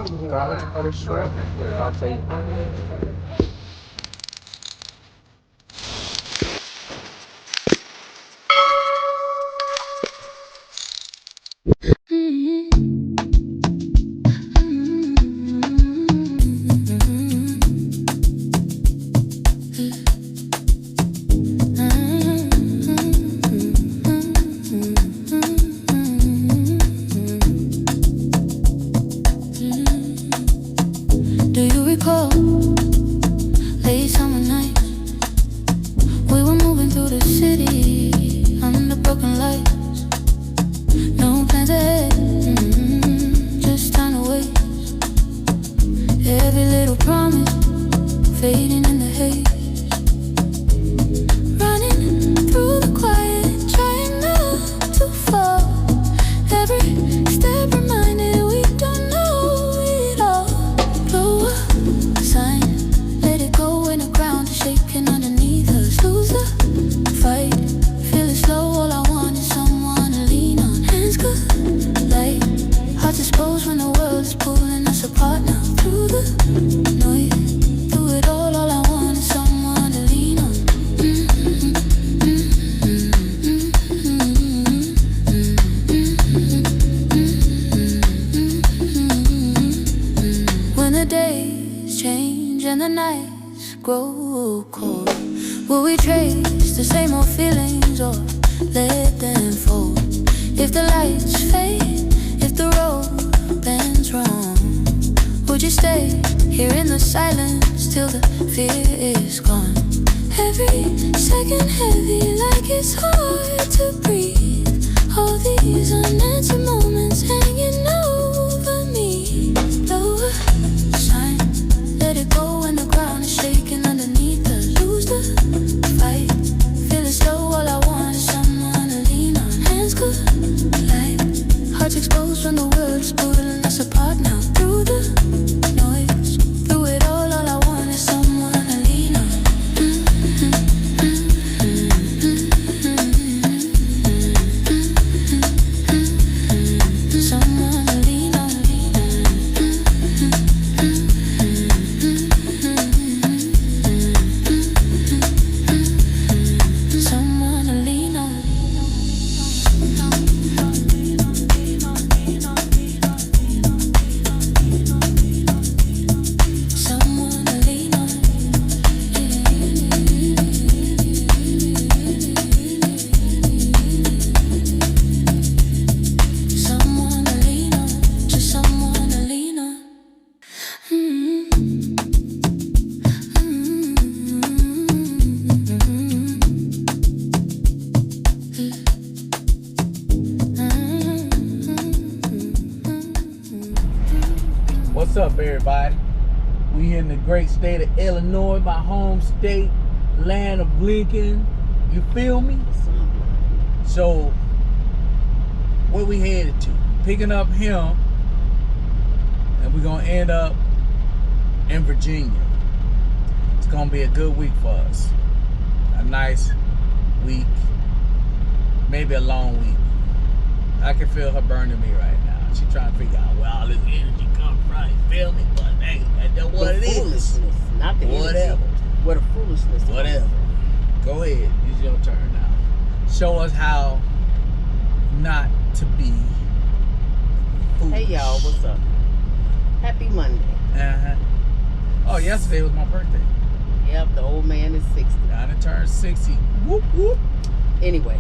Garlic butter shrimp. I'll take. Do you recall late summer nights? We were moving through the city under broken lights. No plans ahead, just time to waste. Every little promise fading in the haze. Running through the quiet, trying not to fall. Every step reminded we don't know it all. Blow up, sign, let it go when the ground is shaking underneath us. Lose the fight, feel it slow. All I want is someone to lean on. Hands collide, hearts exposed when the world is pulling us apart now. Through the noise, through it all I want is someone to lean on. When the days change and the nights grow cold, will we trace the same old feelings or let them fold? If the lights fade, if the road bends wrong, would you stay here in the silence till the fear is gone? Every second heavy, like it's hard to breathe. All these unanswered moments hanging over me. Blow a sign, let it go when the ground is shaking underneath us. Lose the fight, feel it slow. All I want is someone to lean on. Hands collide, hearts exposed when the world is pulling us apart now. Through the noise, through it all I want is someone to lean on. Someone to lean on. Someone to lean on. Someone to lean on. Someone to lean on. Just someone to lean on. What's up, everybody? We in the great state of Illinois, my home state, land of Lincoln. You feel me? So, where we headed to? Picking up him, and we're gonna end up in Virginia. It's gonna be a good week for us. A nice week, maybe a long week. I can feel her burning me right now. She trying to figure out where all this energy comes from. You feel me? But hey, that's what it is. Foolishness, not the Whatever. energy. Where the foolishness. Whatever. Go ahead. It's your turn now. Show us how not to be foolish. Hey y'all, what's up? Happy Monday. Uh-huh. Oh, yesterday was my birthday. Yep, the old man is 60. I done turned 60. Whoop, whoop. Anyway,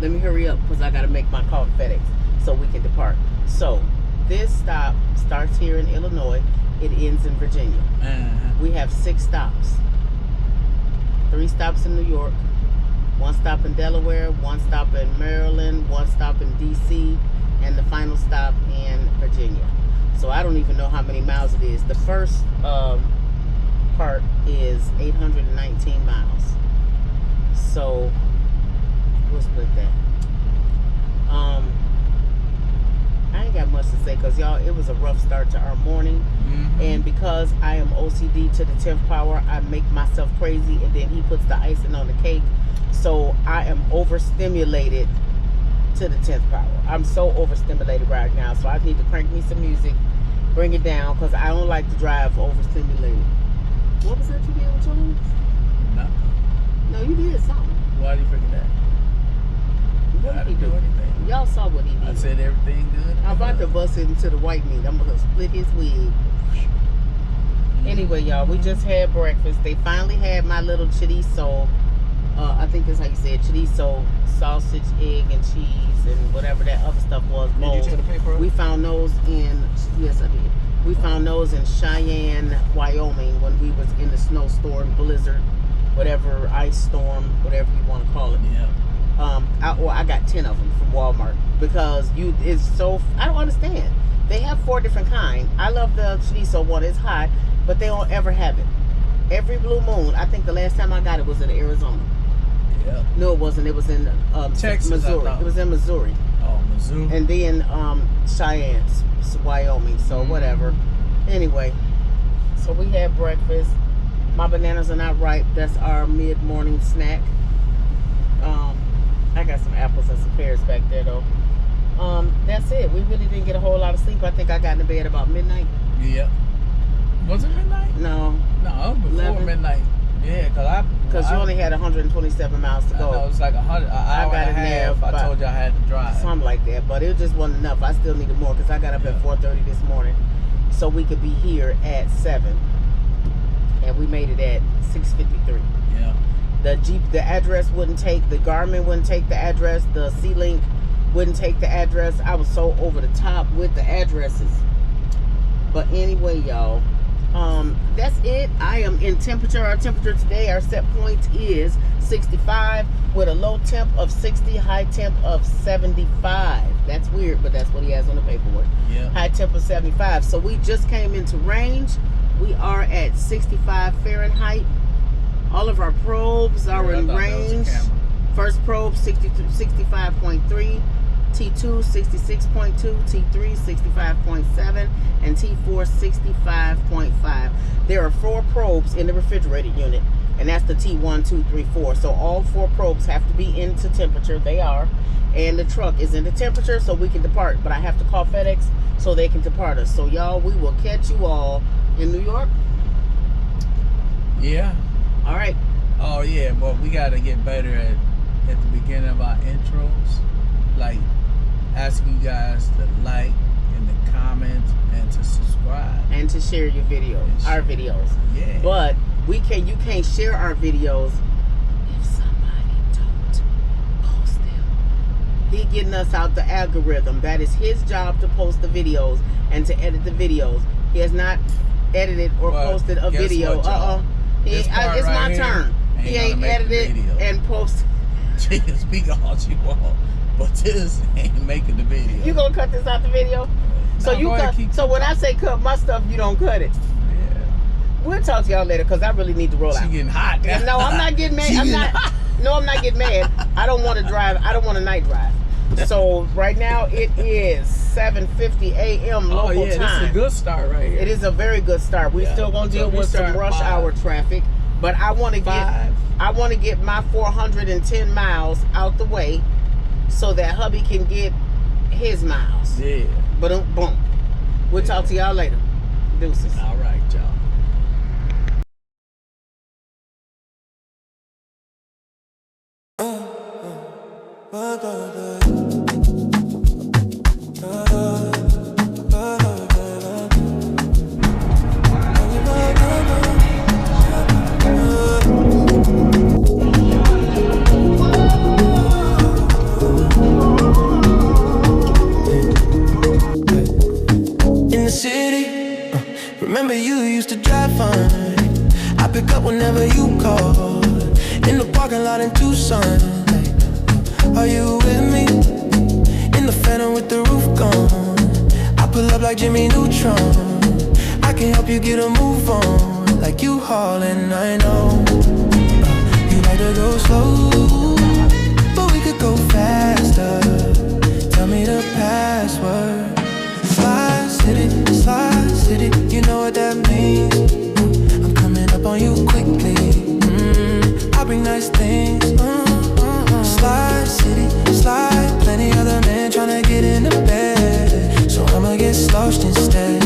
let me hurry up because I got to make my call to FedEx so we can depart. So, this stop starts here in Illinois. It ends in Virginia. Uh-huh. We have 6 stops. 3 stops in New York, 1 stop in Delaware, 1 stop in Maryland, 1 stop in D.C., and the final stop in Virginia. So I don't even know how many miles it is. The first part is 819 miles. So we'll split that. I ain't got much to say because y'all, it was a rough start to our morning. Mm-hmm. And because I am OCD to the 10th power, I make myself crazy, and then he puts the icing on the cake. So I am overstimulated to the 10th power. I'm so overstimulated right now, so I need to crank me some music Bring it down, because I don't like to drive overstimulated. What was that you did with Jones? Nothing. No, you did something. Why do you figure that? What How did to he do do? anything. Y'all saw what he did. I said everything good. I'm about to bust it into the white meat. I'm gonna split his wig. Anyway, y'all, we just had breakfast. They finally had my little chorizo. I think that's how you say it. Chorizo, sausage, egg, and cheese, and whatever that other stuff was. Did you take the paper? We found those in, yes, I did. We found those in Cheyenne, Wyoming, when we was in the snowstorm, blizzard, whatever, ice storm, whatever you want to call it. Yeah. I got 10 of them from Walmart because it's so, I don't understand. They have 4 different kinds. I love the chorizo one. It's hot, but they don't ever have it. Every blue moon, I think the last time I got it was in Arizona. Yeah. No, it wasn't. It was in Texas, Missouri. I thought. It was in Missouri. Oh, Missouri. And then Cheyenne, Wyoming. So whatever. Anyway, so we had breakfast. My bananas are not ripe. That's our mid-morning snack. I got some apples and some pears back there though. That's it. We really didn't get a whole lot of sleep. I think I got into bed about midnight. Yeah. Was it midnight? No, No, before 11. midnight. Yeah, because you only had 127 miles to I go. know, it's like an hour got and a in there half. I about- told you I had to drive. Something like that, but it just wasn't enough. I still needed more because I got up at 4:30 this morning, so we could be here at 7, and we made it at 6:53. Yeah. The address wouldn't take, the Garmin wouldn't take the address, the C-Link wouldn't take the address. I was so over the top with the addresses. But anyway, y'all, that's it. I am in temperature. Our temperature today, our set point is 65 with a low temp of 60, high temp of 75. That's weird, but that's what he has on the paperwork. Yeah. High temp of 75. So we just came into range. We are at 65 Fahrenheit. All of our probes are in range. First probe 65.3, T2 66.2, T3 65.7, and T4 65.5. There are 4 probes in the refrigerated unit, and that's the T1, 2, 3, 4. So all 4 probes have to be into temperature. They are. And the truck is into temperature so we can depart. But I have to call FedEx so they can depart us. So y'all, we will catch you all in New York. Yeah. All right. Oh yeah, but we gotta get better at the beginning of our intros, like asking you guys to like in the comments and to subscribe And to share your videos, our videos. Yeah. But you can't share our videos if somebody don't post them. He getting us out the algorithm. That is his job, to post the videos and to edit the videos. He has not edited or Well, posted a guess video. what, y'all? This part It's right my here turn. He ain't ain't gonna make the edited video. and posted. She can speak all she want, but this ain't making the video. You gonna cut this out the video? So No, you go ahead, cut. keep So when I say cut my stuff, you don't cut it. Yeah. We'll talk to y'all later because I really need to roll She out. getting hot. No, I'm not getting mad. She I'm getting not. No, I'm not getting mad. I don't want to drive. I don't want to night drive. So right now it is 7:50 a.m. local Oh yeah, time. this is a good start right here. It is a very good start. We Yeah. still gonna So deal we with some start rush 5. hour traffic, but I want to get 5. I want to get my 410 miles out the way so that hubby can get his miles. Yeah. But boom. We'll talk to y'all later. Deuces. All right, y'all. In the city, remember you used to drive fine. I pick up whenever you call. In the parking lot in Tucson, are you with me? In the Phantom with the roof gone, I pull up like Jimmy Neutron. I can help you get a move on, like you haulin', I know. You like to go slow, but we could go faster. Tell me the password. Slide City, you know what that means. I'm coming up on you quickly. I bring nice things. Slide City, slide. Plenty other men tryna get in the bed, so I'ma get sloshed instead.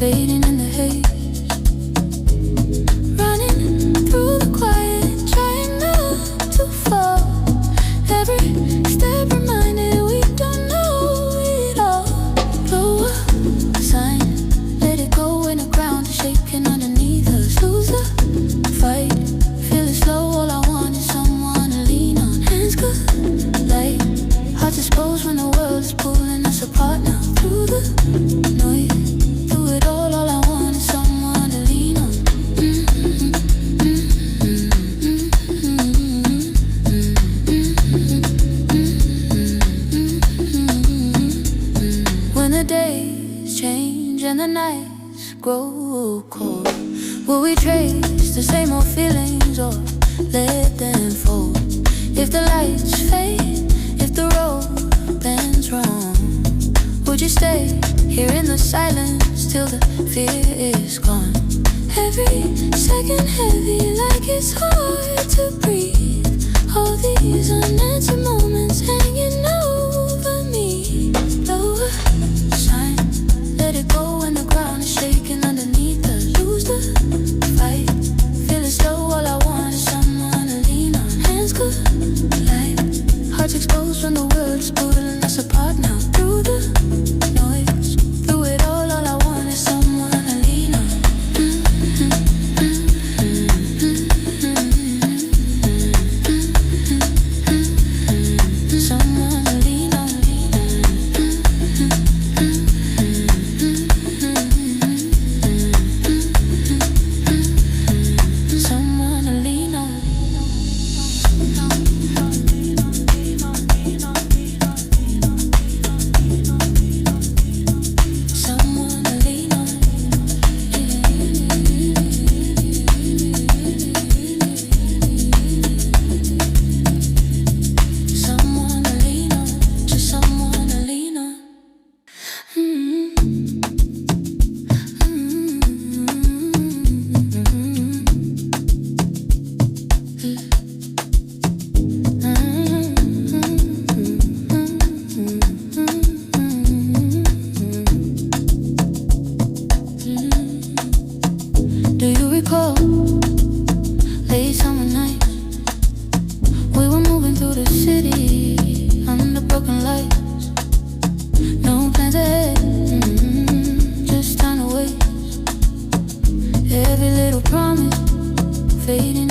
fading in the haze. Running through the quiet, trying not to fall. Every step reminded we don't know it all. Blow up a sign, let it go when the ground is shaking underneath us. Lose the fight, feeling slow, all I want is someone to lean on. Hands collide, hearts exposed when the world is pulling us apart now. Through the noise, through it all I want is someone to lean on. When the days change and the nights grow cold, will we trace the same old feelings or let them fold? If the lights fade, if the road bends wrong, would you stay here in the silence till the fear is gone? Every second heavy, like it's hard to breathe. All these unanswered moments hanging over me. Blow a sign, let it go when the ground is shaking underneath us. Lose the fight, feeling slow, all I want is someone to lean on. Hands collide, hearts exposed when the world's pulling us apart now. Through the noise, through it all I want is someone to lean on. Someone to lean on. Someone to lean on. Someone to lean on. Someone to lean on. Just someone to lean on. Do you recall late summer nights? We were moving through the city under broken lights. No plans ahead, just time to waste. Every little promise fading